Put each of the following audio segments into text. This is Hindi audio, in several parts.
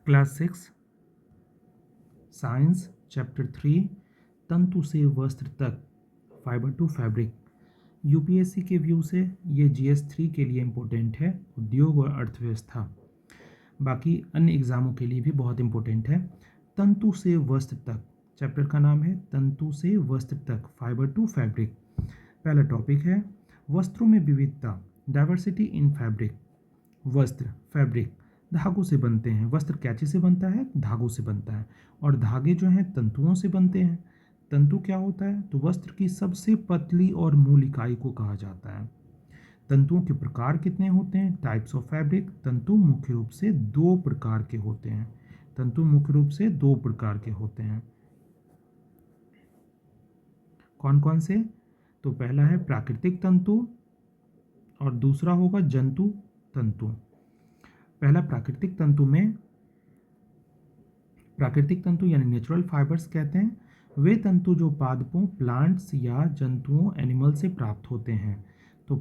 क्लास 6 साइंस चैप्टर 3 तंतु से वस्त्र तक फाइबर टू फैब्रिक। यूपीएससी के व्यू से ये GS3 के लिए इम्पोर्टेंट है, उद्योग और अर्थव्यवस्था। बाकी अन्य एग्जामों के लिए भी बहुत इम्पोर्टेंट है। तंतु से वस्त्र तक चैप्टर का नाम है तंतु से वस्त्र तक फाइबर टू फैब्रिक। पहला टॉपिक है वस्त्रों में विविधता, डाइवर्सिटी इन फैब्रिक। वस्त्र फैब्रिक धागों से बनते हैं। वस्त्र क्या चीज़ से बनता है? धागों से बनता है। और धागे जो हैं तंतुओं से बनते हैं। तंतु क्या होता है? तो वस्त्र की सबसे पतली और मूल इकाई को कहा जाता है। तंतुओं के प्रकार कितने होते हैं? Types of fabric. तंतु मुख्य रूप से दो प्रकार के होते हैं। तंतु मुख्य रूप से दो प्रकार के होते हैं। कौन कौन से? तो पहला है प्राकृतिक तंतु और दूसरा होगा जंतु तंतु। पहला प्राकृतिक तंतु यानी नेचुरल फाइबर्स कहते हैं वे तंतु जो पादपों, प्लांट्स या जंतुओं, एनिमल से प्राप्त होते हैं। तो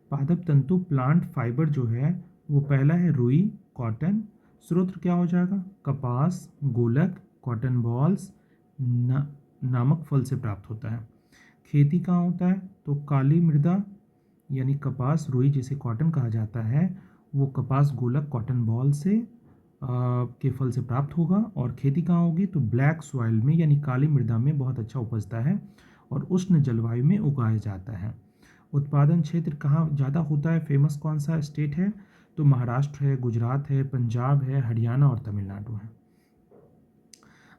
पादप तंतु प्लांट फाइबर जो है वो पहला है रुई, कॉटन। स्रोत क्या हो जाएगा? कपास, गोलक, कॉटन बॉल्स नामक फल से प्राप्त होता है। खेती कहाँ होता है? तो काली मृदा यानी कपास, रुई जिसे कॉटन कहा जाता है, वो कपास, गोलक, कॉटन बॉल से के फल से प्राप्त होगा। और खेती कहाँ होगी? तो ब्लैक सॉइल में यानी काली मृदा में बहुत अच्छा उपजता है और उष्ण जलवायु में उगाया जाता है। उत्पादन क्षेत्र कहाँ ज़्यादा होता है? फेमस कौन सा स्टेट है? तो महाराष्ट्र है, गुजरात है, पंजाब है, हरियाणा और तमिलनाडु है।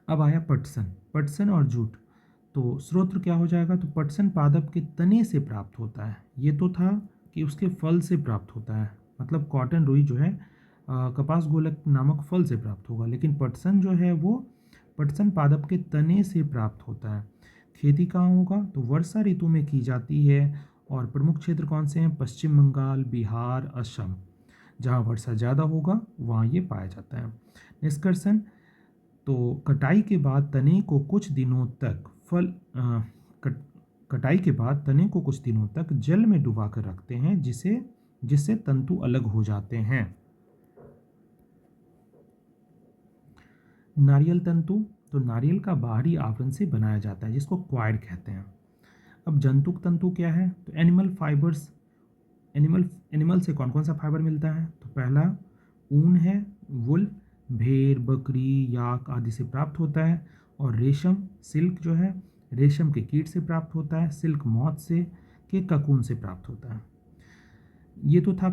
अब आया पटसन और जूट। तो स्रोत क्या हो जाएगा? तो पटसन पादप के तने से प्राप्त होता है। ये तो था कि उसके फल से प्राप्त होता है, मतलब कॉटन, रुई जो है कपास, गोलक नामक फल से प्राप्त होगा, लेकिन पटसन जो है वो पटसन पादप के तने से प्राप्त होता है। खेती कहाँ होगा? तो वर्षा ऋतु में की जाती है। और प्रमुख क्षेत्र कौन से हैं? पश्चिम बंगाल, बिहार, असम। जहाँ वर्षा ज़्यादा होगा वहाँ ये पाया जाता है। निष्कर्षण, तो कटाई के बाद तने को कुछ दिनों तक कटाई के बाद तने को कुछ दिनों तक जल में डुबा कर रखते हैं जिससे तंतु अलग हो जाते हैं। नारियल तंतु, तो नारियल का बाहरी आवरण से बनाया जाता है जिसको क्वाइड कहते हैं। अब जंतुक तंतु क्या है? तो एनिमल फाइबर्स। एनिमल से कौन कौन सा फाइबर मिलता है? तो पहला ऊन है, वुल, भेड़, बकरी, याक आदि से प्राप्त होता है। और रेशम, सिल्क जो है रेशम के कीट से प्राप्त होता है। सिल्क मॉथ से के ककून से प्राप्त होता है। ये तो था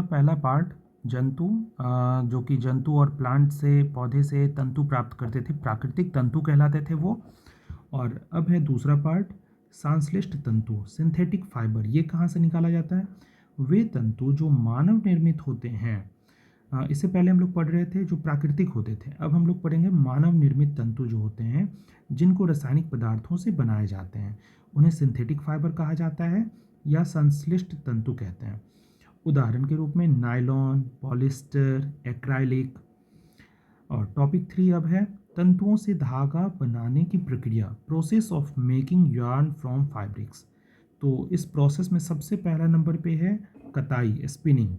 पहला पार्ट जंतु, जो कि जंतु और प्लांट से, पौधे से तंतु प्राप्त करते थे, प्राकृतिक तंतु कहलाते थे वो। और अब है दूसरा पार्ट संश्लिष्ट तंतु, सिंथेटिक फाइबर। ये कहाँ से निकाला जाता है? वे तंतु जो मानव निर्मित होते हैं। इससे पहले हम लोग पढ़ रहे थे जो प्राकृतिक होते थे, अब हम लोग पढ़ेंगे मानव निर्मित तंतु जो होते हैं जिनको रासायनिक पदार्थों से बनाए जाते हैं। उन्हें सिंथेटिक फाइबर कहा जाता है या संश्लिष्ट तंतु कहते हैं। उदाहरण के रूप में नायलॉन, पॉलिस्टर, एक्राइलिक। और टॉपिक 3 अब है तंतुओं से धागा बनाने की प्रक्रिया, process of making yarn from fabrics. तो इस प्रोसेस में सबसे पहला नंबर पे है कताई, स्पिनिंग।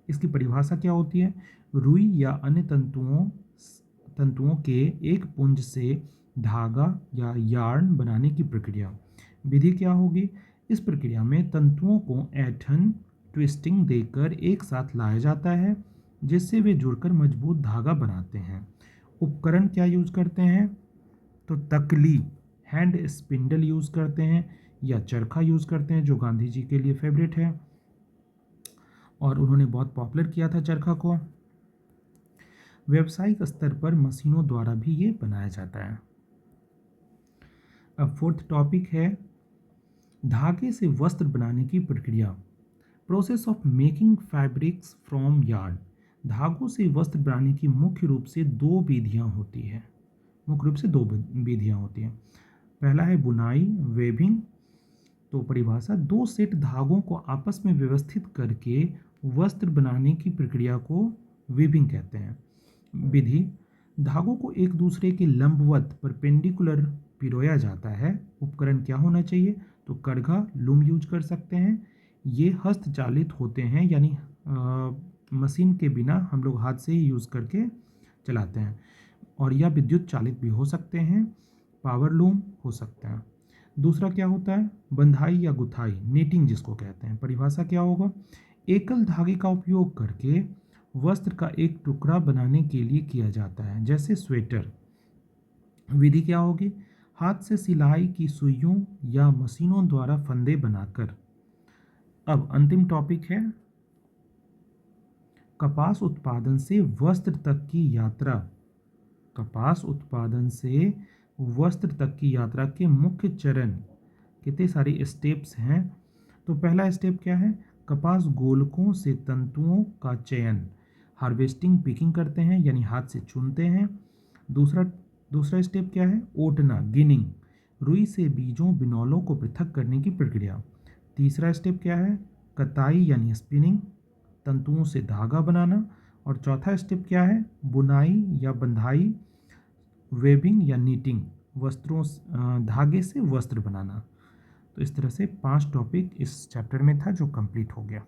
इसकी परिभाषा क्या होती है? रुई या अन्य तंतुओं के एक पुंज से धागा या यार्न बनाने की प्रक्रिया। विधि क्या होगी? इस प्रक्रिया में तंतुओं को ऐंठन, ट्विस्टिंग देकर एक साथ लाया जाता है जिससे वे जुड़कर मजबूत धागा बनाते हैं। उपकरण क्या यूज करते हैं? तो तकली, हैंड स्पिंडल यूज करते हैं या चरखा यूज करते हैं जो गांधी जी के लिए फेवरेट है और उन्होंने बहुत पॉपुलर किया था चरखा को। व्यावसायिक स्तर पर मशीनों द्वारा भी ये बनाया जाता है। अब फोर्थ टॉपिक है धागे से वस्त्र बनाने की प्रक्रिया, process of making fabrics from yarn. धागों से वस्त्र बनाने की मुख्य रूप से दो विधियां होती हैं। पहला है बुनाई, वेविंग। तो परिभाषा, दो सेट धागों को आपस में व्यवस्थित करके वस्त्र बनाने की प्रक्रिया को वेविंग कहते हैं। विधि, धागों को एक दूसरे के लंबवत परपेंडिकुलर पिरोया जाता है। उपकरण क्या होना चाहिए? तो करघा, लूम यूज कर सकते हैं। ये हस्तचालित होते हैं, यानी मशीन के बिना हम लोग हाथ से ही यूज़ करके चलाते हैं। और यह विद्युत चालित भी हो सकते हैं, पावर लूम हो सकते हैं। दूसरा क्या होता है, बंधाई या गुथाई, नीटिंग जिसको कहते हैं। परिभाषा क्या होगा, एकल धागे का उपयोग करके वस्त्र का एक टुकड़ा बनाने के लिए किया जाता है, जैसे स्वेटर। विधि क्या होगी, हाथ से सिलाई की सुइयों या मशीनों द्वारा फंदे बनाकर। अब अंतिम टॉपिक है कपास उत्पादन से वस्त्र तक की यात्रा। कपास उत्पादन से वस्त्र तक की यात्रा के मुख्य चरण, कितने सारे स्टेप्स हैं। तो पहला स्टेप क्या है, कपास गोलकों से तंतुओं का चयन, हार्वेस्टिंग, पिकिंग करते हैं यानी हाथ से चुनते हैं। दूसरा दूसरा स्टेप क्या है, ओटना, गिनिंग, रुई से बीजों बिनौलों को पृथक करने की प्रक्रिया। तीसरा स्टेप क्या है, कताई यानी स्पिनिंग, तंतुओं से धागा बनाना। और चौथा स्टेप क्या है, बुनाई या बंधाई, वेबिंग या नीटिंग, वस्त्रों धागे से वस्त्र बनाना। तो इस तरह से 5 टॉपिक इस चैप्टर में था जो कंप्लीट हो गया।